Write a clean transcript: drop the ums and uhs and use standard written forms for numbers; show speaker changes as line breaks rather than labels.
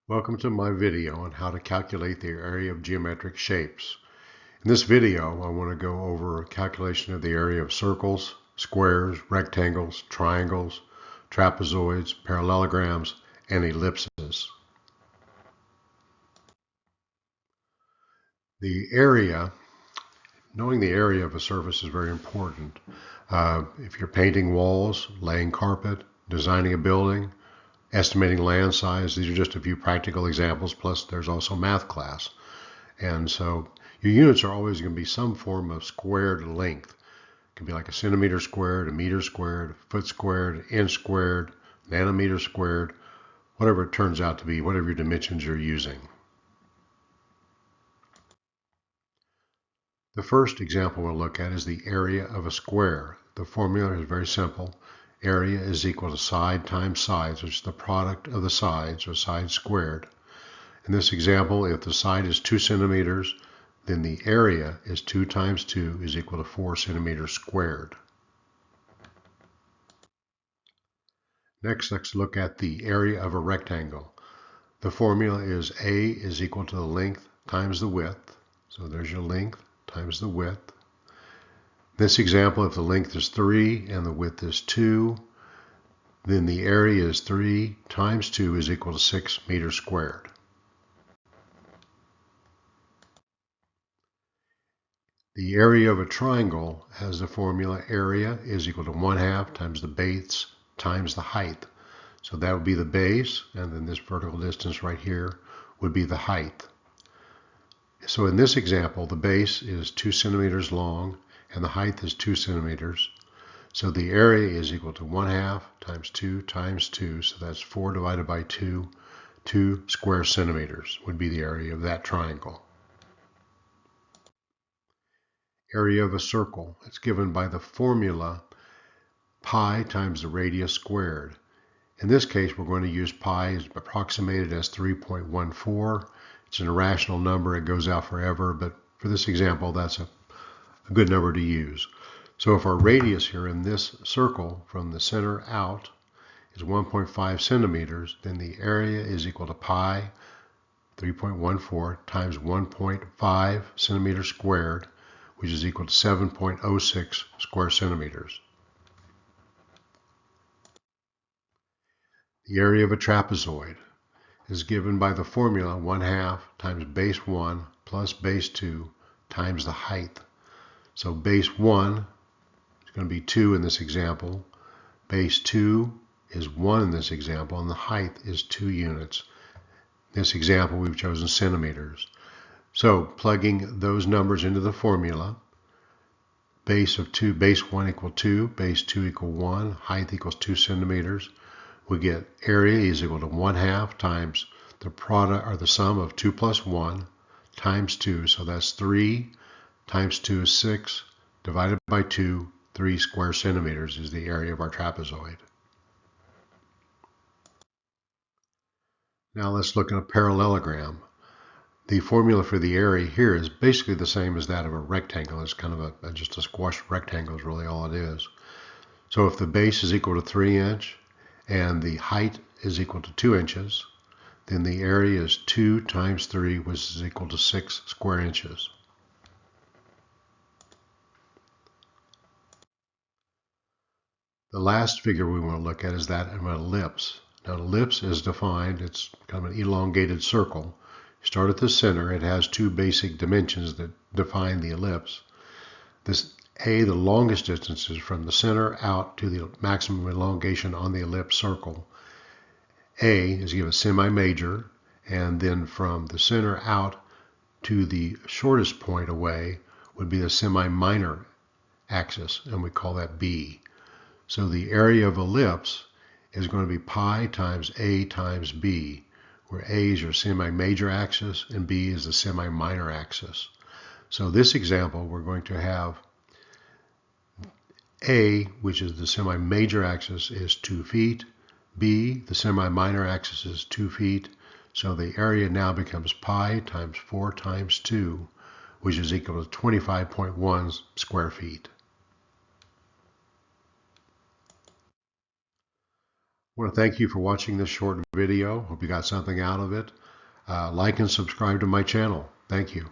Welcome to my video on how to calculate the area of geometric shapes. In this video, I want to go over a calculation of the area of circles, squares, rectangles, triangles, trapezoids, parallelograms, and ellipses. Knowing the area of a surface is very important. If you're painting walls, laying carpet, designing a building, estimating land size, these are just a few practical examples, plus there's also math class. And so your units are always going to be some form of squared length. It can be like a centimeter squared, a meter squared, a foot squared, inch squared, nanometer squared, whatever it turns out to be, whatever your dimensions you're using. The first example we'll look at is the area of a square. The formula is very simple. Area is equal to side times sides, which is the product of the sides, or side squared. In this example, if the side is 2 centimeters, then the area is 2 times 2 is equal to 4 centimeters squared. Next, let's look at the area of a rectangle. The formula is A is equal to the length times the width. So there's your length times the width. This example, if the length is 3 and the width is 2, then the area is 3 times 2 is equal to 6 meters squared. The area of a triangle has the formula area is equal to 1/2 times the base times the height. So that would be the base, and then this vertical distance right here would be the height. So in this example, the base is 2 centimeters long, and the height is 2 centimeters. So the area is equal to 1/2 times 2 times 2, so that's 4 divided by 2, 2 square centimeters would be the area of that triangle. Area of a circle, it's given by the formula pi times the radius squared. In this case, we're going to use pi as approximated as 3.14. It's an irrational number, it goes out forever, but for this example, that's a good number to use. So if our radius here in this circle from the center out is 1.5 centimeters, then the area is equal to pi 3.14 times 1.5 centimeters squared, which is equal to 7.06 square centimeters. The area of a trapezoid is given by the formula 1/2 times base 1 plus base 2 times the height. So base 1 is going to be 2 in this example. Base 2 is 1 in this example, and the height is 2 units. In this example, we've chosen centimeters. So plugging those numbers into the formula, base 1 equal 2, base 2 equal 1, height equals 2 centimeters, we get area is equal to 1/2 times the product or the sum of 2 plus 1 times 2, so that's 3 times 2 is 6, divided by 2, 3 square centimeters is the area of our trapezoid. Now let's look at a parallelogram. The formula for the area here is basically the same as that of a rectangle. It's kind of just a squashed rectangle is really all it is. So if the base is equal to 3 inches and the height is equal to 2 inches, then the area is 2 times 3, which is equal to 6 square inches. The last figure we want to look at is that of an ellipse. Now, an ellipse is defined, it's kind of an elongated circle. You start at the center, it has 2 basic dimensions that define the ellipse. This A, the longest distance, is from the center out to the maximum elongation on the ellipse circle. A is given semi-major, and then from the center out to the shortest point away would be the semi-minor axis, and we call that B. So the area of ellipse is going to be pi times A times B, where A is your semi-major axis and B is the semi-minor axis. So this example, we're going to have A, which is the semi-major axis, is 2 feet. B, the semi-minor axis, is 2 feet. So the area now becomes pi times 4 times 2, which is equal to 25.1 square feet. want to thank you for watching this short video. Hope you got something out of it. Like and subscribe to my channel. Thank you.